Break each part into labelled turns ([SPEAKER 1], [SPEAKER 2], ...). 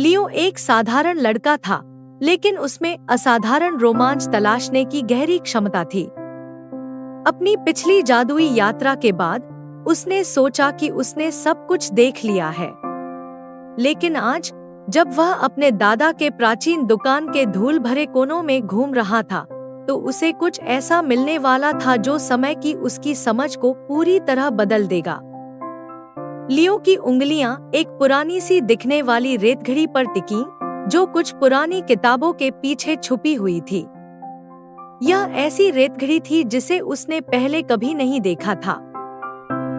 [SPEAKER 1] लियो एक साधारण लड़का था, लेकिन उसमें असाधारण रोमांच तलाशने की गहरी क्षमता थी। अपनी पिछली जादुई यात्रा के बाद उसने सोचा कि उसने सब कुछ देख लिया है। लेकिन आज, जब वह अपने दादा के प्राचीन दुकान के धूल भरे कोनों में घूम रहा था, तो उसे कुछ ऐसा मिलने वाला था जो समय की उसकी समझ को पूरी तरह बदल देगा। लियो की उंगलियां एक पुरानी सी दिखने वाली रेतघड़ी पर टिकीं, जो कुछ पुरानी किताबों के पीछे छुपी हुई थी। यह ऐसी रेतघड़ी थी जिसे उसने पहले कभी नहीं देखा था।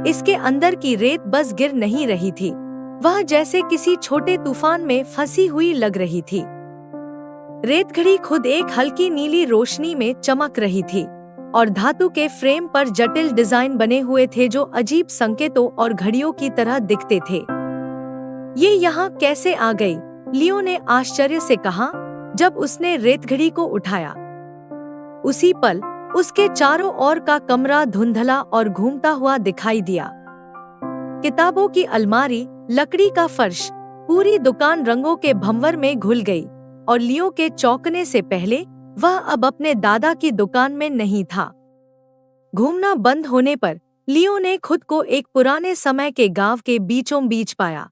[SPEAKER 1] इसके अंदर की रेत बस गिर नहीं रही थी, वह जैसे किसी छोटे तूफान में फंसी हुई लग रही थी। रेतघड़ी खुद एक हल्की नीली रोशनी में चमक रही थी, और धातु के फ्रेम पर जटिल डिजाइन बने हुए थे जो अजीब संकेतों और घड़ियों की तरह दिखते थे। ये यहाँ कैसे आ गई? लियो ने आश्चर्य से कहा जब उसने रेतघड़ी को उठाया। उसी पल उसके चारों ओर का कमरा धुंधला और घूमता हुआ दिखाई दिया। किताबों की अलमारी, लकड़ी का फर्श, पूरी दुकान रंगों के भंवर में घुल गई, और लियो के चौंकने से पहले वह अब अपने दादा की दुकान में नहीं था। घूमना बंद होने पर लियो ने खुद को एक पुराने समय के गांव के बीचों बीच पाया।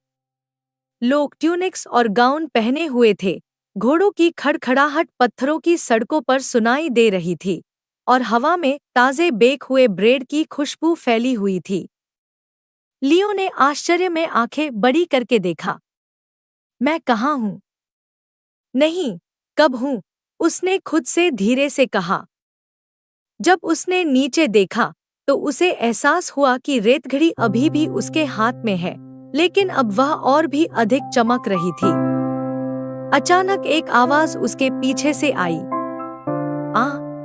[SPEAKER 1] लोग ट्यूनिक्स और गाउन पहने हुए थे, घोड़ों की खड़खड़ाहट पत्थरों की सड़कों पर सुनाई दे रही थी, और हवा में ताजे बेक हुए ब्रेड की खुशबू फैली हुई थी। लियो ने आश्चर्य में आंखें बड़ी करके देखा। मैं कहाँ हूँ? नहीं, कब हूँ? उसने खुद से धीरे से कहा। जब उसने नीचे देखा तो उसे एहसास हुआ कि रेतघड़ी अभी भी उसके हाथ में है, लेकिन अब वह और भी अधिक चमक रही थी। अचानक एक आवाज उसके पीछे से आई।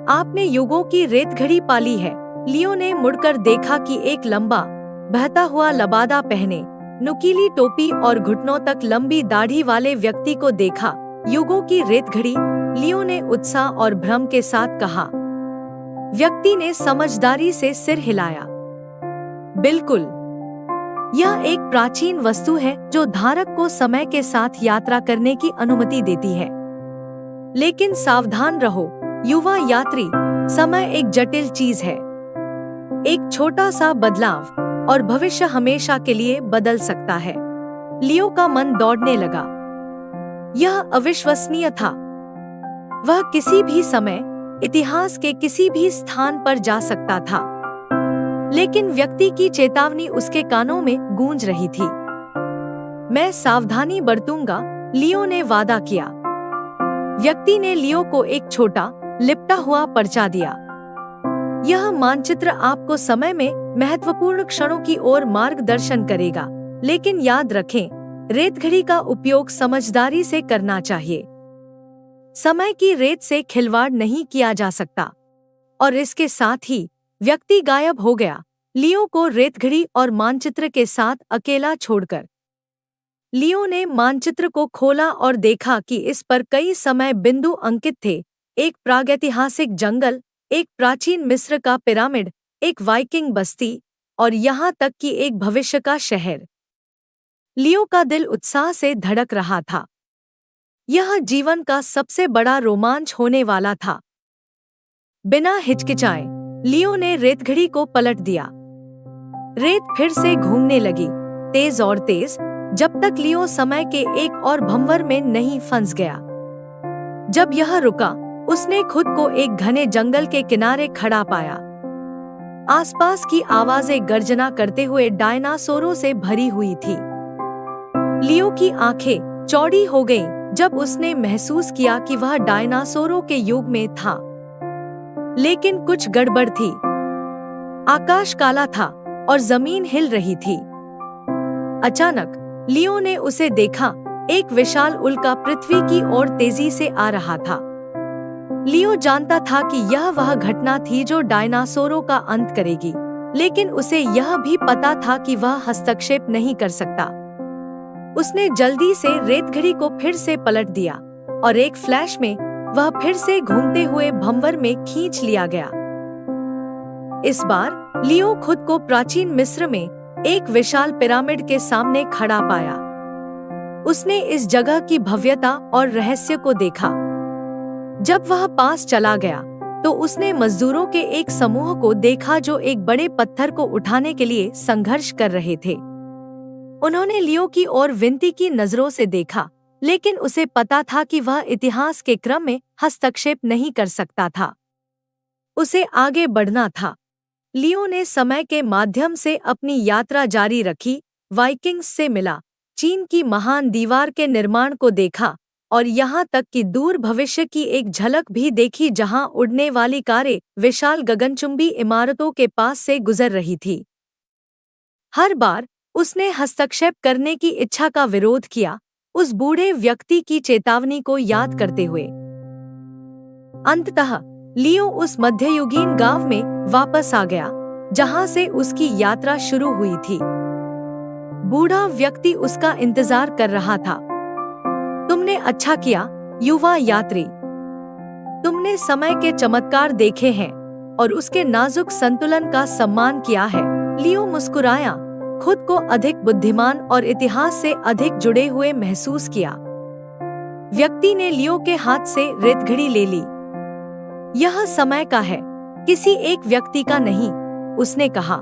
[SPEAKER 1] आपने युगों की रेतघड़ी पाली है। लियो ने मुड़कर देखा कि एक लंबा, बहता हुआ लबादा पहने, नुकीली टोपी और घुटनों तक लंबी दाढ़ी वाले व्यक्ति को देखा। युगों की रेतघड़ी? लियो ने उत्साह और भ्रम के साथ कहा। व्यक्ति ने समझदारी से सिर हिलाया। बिल्कुल, यह एक प्राचीन वस्तु है जो धारक को समय के साथ यात्रा करने की अनुमति देती है। लेकिन सावधान रहो, युवा यात्री, समय एक जटिल चीज है। एक छोटा सा बदलाव और भविष्य हमेशा के लिए बदल सकता है। लियो का मन दौड़ने लगा। यह अविश्वसनीय था। वह किसी भी समय इतिहास के किसी भी स्थान पर जा सकता था, लेकिन व्यक्ति की चेतावनी उसके कानों में गूंज रही थी। मैं सावधानी बरतूंगा, लियो ने वादा किया। व्यक्ति ने लियो को एक छोटा, लिपटा हुआ पर्चा दिया। यह मानचित्र आपको समय में महत्वपूर्ण क्षणों की ओर मार्गदर्शन करेगा, लेकिन याद रखें, रेतघड़ी का उपयोग समझदारी से करना चाहिए। समय की रेत से खिलवाड़ नहीं किया जा सकता। और इसके साथ ही व्यक्ति गायब हो गया, लियो को रेतघड़ी और मानचित्र के साथ अकेला छोड़कर। लियो ने मानचित्र को खोला और देखा कि इस पर कई समय बिंदु अंकित थे। एक प्रागैतिहासिक जंगल, एक प्राचीन मिस्र का पिरामिड, एक वाइकिंग बस्ती, और यहाँ तक कि एक भविष्य का शहर। लियो का दिल उत्साह से धड़क रहा था। यह जीवन का सबसे बड़ा रोमांच होने वाला था। बिना हिचकिचाए लियो ने रेतघड़ी को पलट दिया। रेत फिर से घूमने लगी, तेज और तेज, जब तक लियो समय के एक और भंवर में नहीं फंस गया। जब यह रुका, उसने खुद को एक घने जंगल के किनारे खड़ा पाया। आसपास की आवाजें गर्जना करते हुए डायनासोरों से भरी हुई थी। लियो की आंखें चौड़ी हो गईं जब उसने महसूस किया कि वह डायनासोरों के युग में था। लेकिन कुछ गड़बड़ थी। आकाश काला था और जमीन हिल रही थी। अचानक लियो ने उसे देखा। एक विशाल उल्का पृथ्वी की ओर तेजी से आ रहा था। लियो जानता था कि यह वह घटना थी जो डायनासोरों का अंत करेगी, लेकिन उसे यह भी पता था कि वह हस्तक्षेप नहीं कर सकता। उसने जल्दी से रेतघड़ी को फिर से पलट दिया, और एक फ्लैश में वह फिर से घूमते हुए भंवर में खींच लिया गया। इस बार लियो खुद को प्राचीन मिस्र में एक विशाल पिरामिड के सामने खड़ा पाया। उसने इस जगह की भव्यता और रहस्य को देखा। जब वह पास चला गया तो उसने मजदूरों के एक समूह को देखा जो एक बड़े पत्थर को उठाने के लिए संघर्ष कर रहे थे। उन्होंने लियो की ओर विनती की नजरों से देखा, लेकिन उसे पता था कि वह इतिहास के क्रम में हस्तक्षेप नहीं कर सकता था। उसे आगे बढ़ना था। लियो ने समय के माध्यम से अपनी यात्रा जारी रखी, वाइकिंग्स से मिला, चीन की महान दीवार के निर्माण को देखा और यहाँ तक कि दूर भविष्य की एक झलक भी देखी जहाँ उड़ने वाली कारें विशाल गगनचुंबी इमारतों के पास से गुजर रही थी। हर बार उसने हस्तक्षेप करने की इच्छा का विरोध किया, उस बूढ़े व्यक्ति की चेतावनी को याद करते हुए। अंततः लियो उस मध्ययुगीन गांव में वापस आ गया जहां से उसकी यात्रा शुरू हुई थी। बूढ़ा व्यक्ति उसका इंतजार कर रहा था। तुमने अच्छा किया, युवा यात्री। तुमने समय के चमत्कार देखे हैं और उसके नाजुक संतुलन का सम्मान किया है। लियो मुस्कुराया, खुद को अधिक बुद्धिमान और इतिहास से अधिक जुड़े हुए महसूस किया। व्यक्ति ने लियो के हाथ से रेतघड़ी ले ली। यह समय का है, किसी एक व्यक्ति का नहीं, उसने कहा।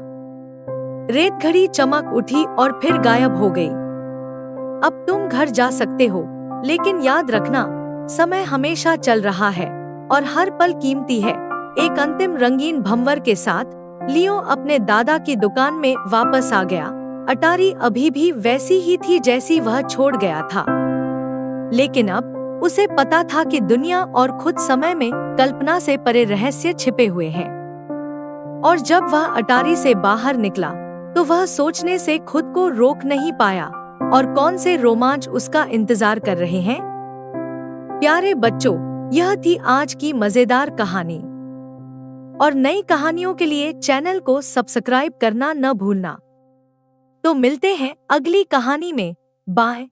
[SPEAKER 1] रेतघड़ी चमक उठी और फिर गायब हो गई। अब तुम घर जा सकते हो, लेकिन याद रखना, समय हमेशा चल रहा है और हर पल कीमती है। एक अंतिम रंगीन भंवर के साथ लियो अपने दादा की दुकान में वापस आ गया। अटारी अभी भी वैसी ही थी जैसी वह छोड़ गया था, लेकिन अब उसे पता था कि दुनिया और खुद समय में कल्पना से परे रहस्य छिपे हुए हैं। और जब वह अटारी से बाहर निकला तो वह सोचने से खुद को रोक नहीं पाया, और कौन से रोमांच उसका इंतजार कर रहे हैं। प्यारे बच्चों, यह थी आज की मजेदार कहानी, और नई कहानियों के लिए चैनल को सब्सक्राइब करना न भूलना। तो मिलते हैं अगली कहानी में। बाय।